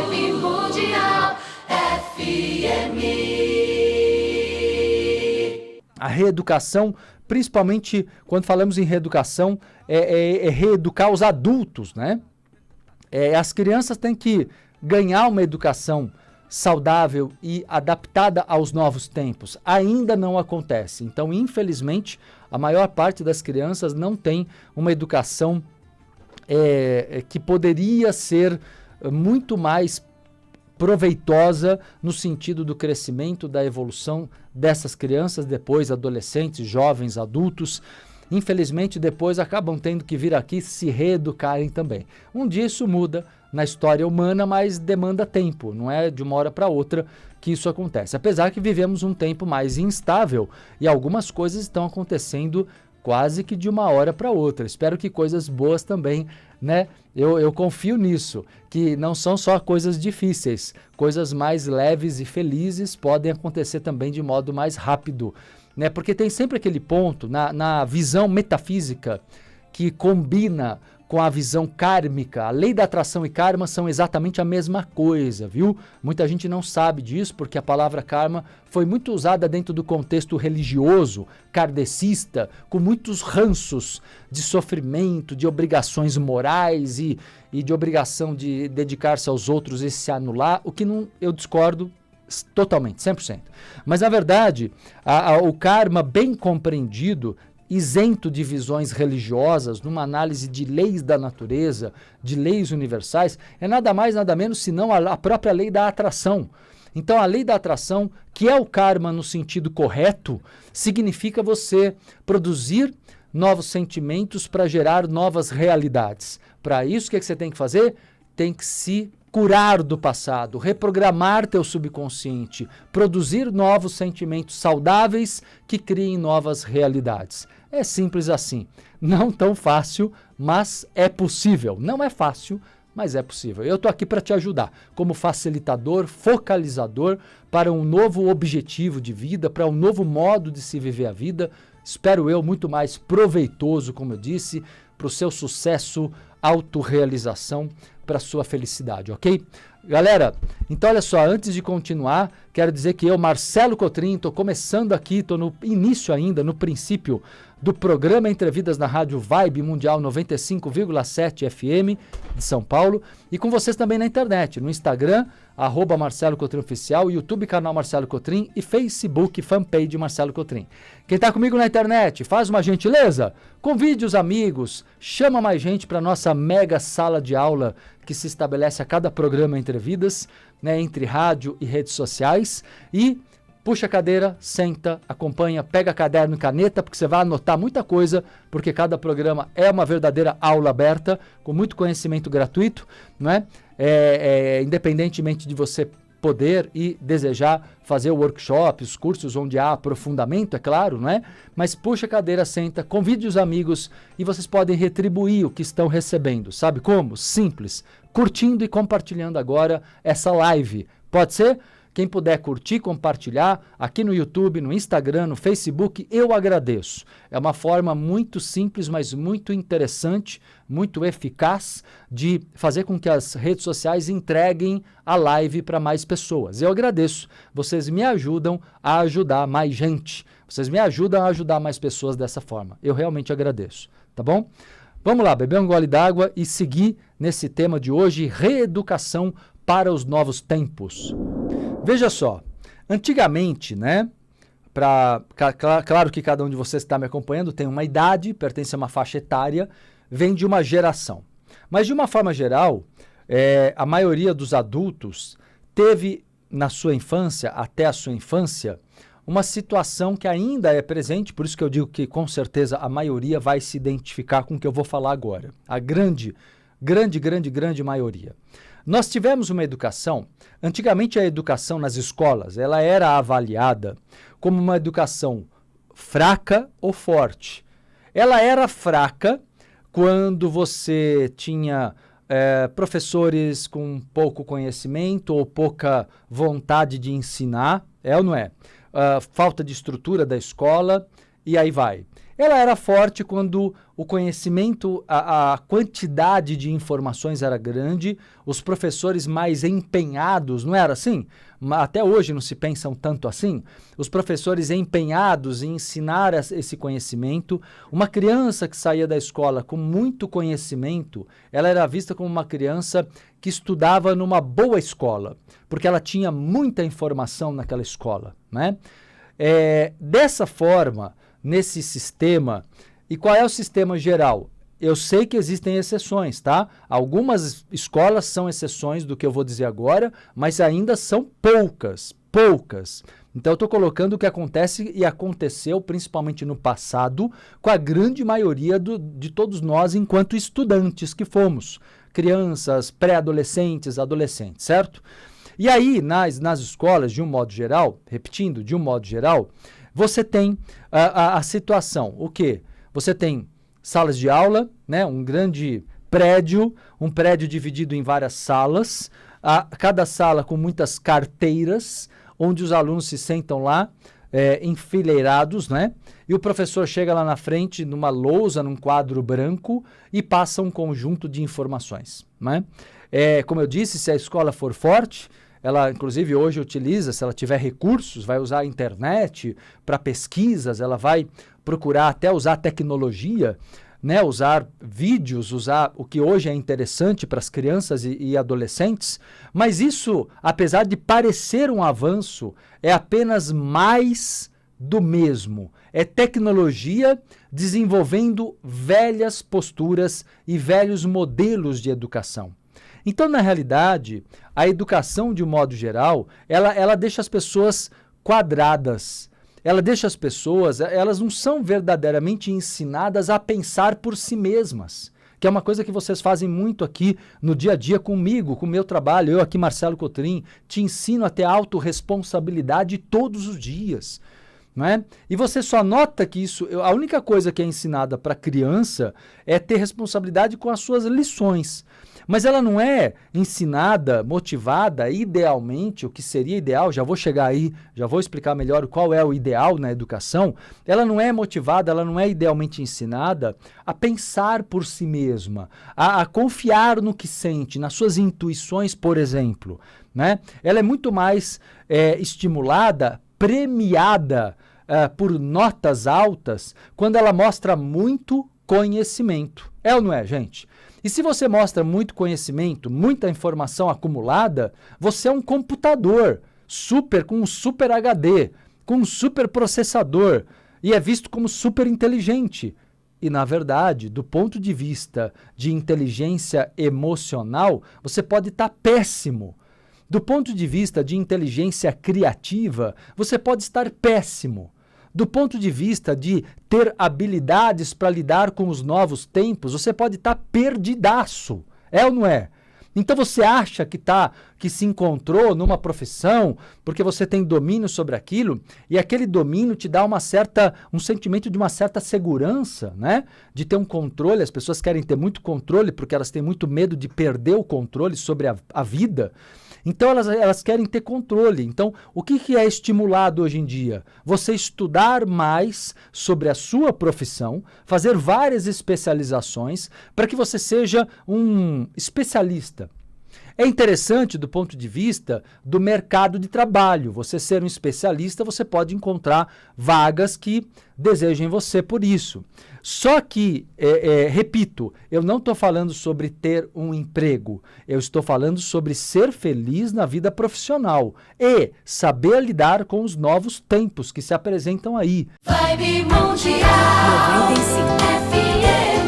Vibe Mundial FM. A reeducação, principalmente quando falamos em reeducação, é reeducar os adultos, né? As crianças têm que ganhar uma educação saudável e adaptada aos novos tempos. Ainda não acontece. Então, infelizmente, a maior parte das crianças não tem uma educação que poderia ser muito mais proveitosa no sentido do crescimento, da evolução dessas crianças, depois adolescentes, jovens, adultos. Infelizmente, depois acabam tendo que vir aqui se reeducarem também. Um dia isso muda na história humana, mas demanda tempo, não é de uma hora para outra que isso acontece. Apesar que vivemos um tempo mais instável e algumas coisas estão acontecendo quase que de uma hora para outra. Espero que coisas boas também, né? Eu confio nisso, que não são só coisas difíceis, coisas mais leves e felizes podem acontecer também de modo mais rápido, né? Porque tem sempre aquele ponto na visão metafísica que combina com a visão kármica. A lei da atração e karma são exatamente a mesma coisa, viu? Muita gente não sabe disso porque a palavra karma foi muito usada dentro do contexto religioso, kardecista, com muitos ranços de sofrimento, de obrigações morais e de obrigação de dedicar-se aos outros e se anular, o que não, eu discordo totalmente, 100%. Mas, na verdade, o karma bem compreendido, isento de visões religiosas, numa análise de leis da natureza, de leis universais, é nada mais, nada menos, senão a própria lei da atração. Então, a lei da atração, que é o karma no sentido correto, significa você produzir novos sentimentos para gerar novas realidades. Para isso, o que você tem que fazer? Tem que se curar do passado, reprogramar teu subconsciente, produzir novos sentimentos saudáveis que criem novas realidades. É simples assim. Não tão fácil, mas é possível. Não é fácil, mas é possível. Eu estou aqui para te ajudar, como facilitador, focalizador para um novo objetivo de vida, para um novo modo de se viver a vida. Espero eu muito mais proveitoso, como eu disse, para o seu sucesso, autorrealização, para a sua felicidade, ok? Galera, então olha só, antes de continuar, quero dizer que eu, Marcelo Cotrim, estou começando aqui, estou no início ainda, no princípio do programa Entrevidas na Rádio Vibe Mundial 95,7 FM de São Paulo e com vocês também na internet, no Instagram, @Marcelo Cotrim Oficial, YouTube canal Marcelo Cotrim e Facebook fanpage Marcelo Cotrim. Quem está comigo na internet, faz uma gentileza, convide os amigos, chama mais gente para nossa mega sala de aula que se estabelece a cada programa Entrevidas, né, entre rádio e redes sociais e puxa a cadeira, senta, acompanha, pega caderno e caneta, porque você vai anotar muita coisa, porque cada programa é uma verdadeira aula aberta, com muito conhecimento gratuito, não é? Independentemente de você poder e desejar fazer o workshop, os cursos onde há aprofundamento, é claro, não é? Mas puxa a cadeira, senta, convide os amigos e vocês podem retribuir o que estão recebendo. Sabe como? Simples. Curtindo e compartilhando agora essa live. Pode ser? Quem puder curtir, compartilhar aqui no YouTube, no Instagram, no Facebook, eu agradeço. É uma forma muito simples, mas muito interessante, muito eficaz de fazer com que as redes sociais entreguem a live para mais pessoas. Eu agradeço. Vocês me ajudam a ajudar mais gente. Vocês me ajudam a ajudar mais pessoas dessa forma. Eu realmente agradeço. Tá bom? Vamos lá, beber um gole d'água e seguir nesse tema de hoje, reeducação para os novos tempos. Veja só, antigamente, né, claro que cada um de vocês que está me acompanhando tem uma idade, pertence a uma faixa etária, vem de uma geração. Mas de uma forma geral, a maioria dos adultos teve na sua infância, até a sua infância, uma situação que ainda é presente, por isso que eu digo que com certeza a maioria vai se identificar com o que eu vou falar agora. A grande maioria. Nós tivemos uma educação, antigamente a educação nas escolas, ela era avaliada como uma educação fraca ou forte. Ela era fraca quando você tinha professores com pouco conhecimento ou pouca vontade de ensinar, é ou não é? Falta de estrutura da escola e aí vai. Ela era forte quando o conhecimento, a quantidade de informações era grande, os professores mais empenhados, não era assim? Até hoje não se pensam tanto assim. Os professores empenhados em ensinar esse conhecimento. Uma criança que saía da escola com muito conhecimento, ela era vista como uma criança que estudava numa boa escola, porque ela tinha muita informação naquela escola, né? Dessa forma, nesse sistema, e qual é o sistema geral? Eu sei que existem exceções, tá? Algumas escolas são exceções do que eu vou dizer agora, mas ainda são poucas. Então eu estou colocando o que acontece e aconteceu principalmente no passado com a grande maioria de todos nós enquanto estudantes que fomos. Crianças, pré-adolescentes, adolescentes, certo? E aí, nas escolas, de um modo geral, repetindo, de um modo geral, você tem a situação, o quê? Você tem salas de aula, né? Um grande prédio, um prédio dividido em várias salas, cada sala com muitas carteiras, onde os alunos se sentam lá, enfileirados, né? E o professor chega lá na frente, numa lousa, num quadro branco, e passa um conjunto de informações, né? Como eu disse, se a escola for forte, ela, inclusive, hoje utiliza, se ela tiver recursos, vai usar a internet para pesquisas, ela vai procurar até usar tecnologia, né? Usar vídeos, usar o que hoje é interessante para as crianças e adolescentes. Mas isso, apesar de parecer um avanço, é apenas mais do mesmo. É tecnologia desenvolvendo velhas posturas e velhos modelos de educação. Então, na realidade, a educação, de um modo geral, ela deixa as pessoas quadradas. Ela deixa as pessoas, elas não são verdadeiramente ensinadas a pensar por si mesmas, que é uma coisa que vocês fazem muito aqui no dia a dia comigo, com o meu trabalho. Eu aqui, Marcelo Cotrim, te ensino a ter autorresponsabilidade todos os dias. Não é? E você só nota que a única coisa que é ensinada para criança é ter responsabilidade com as suas lições. Mas ela não é ensinada, motivada, idealmente, o que seria ideal, já vou chegar aí, já vou explicar melhor qual é o ideal na educação. Ela não é motivada, ela não é idealmente ensinada a pensar por si mesma, a confiar no que sente, nas suas intuições, por exemplo, né? Ela é muito mais estimulada, premiada por notas altas, quando ela mostra muito conhecimento. É ou não é, gente? E se você mostra muito conhecimento, muita informação acumulada, você é um computador com um super HD, com um super processador, e é visto como super inteligente. E, na verdade, do ponto de vista de inteligência emocional, você pode estar péssimo. Do ponto de vista de inteligência criativa, você pode estar péssimo. Do ponto de vista de ter habilidades para lidar com os novos tempos, você pode estar perdidaço. É ou não é? Então você acha que se encontrou numa profissão porque você tem domínio sobre aquilo, e aquele domínio te dá um sentimento de uma certa segurança, né? De ter um controle. As pessoas querem ter muito controle porque elas têm muito medo de perder o controle sobre a vida. Então elas querem ter controle. Então o que é estimulado hoje em dia? Você estudar mais sobre a sua profissão, fazer várias especializações para que você seja um especialista. É interessante do ponto de vista do mercado de trabalho. Você ser um especialista, você pode encontrar vagas que desejem você por isso. Só que, repito, eu não estou falando sobre ter um emprego. Eu estou falando sobre ser feliz na vida profissional e saber lidar com os novos tempos que se apresentam aí. Vibe Mundial 95 FM.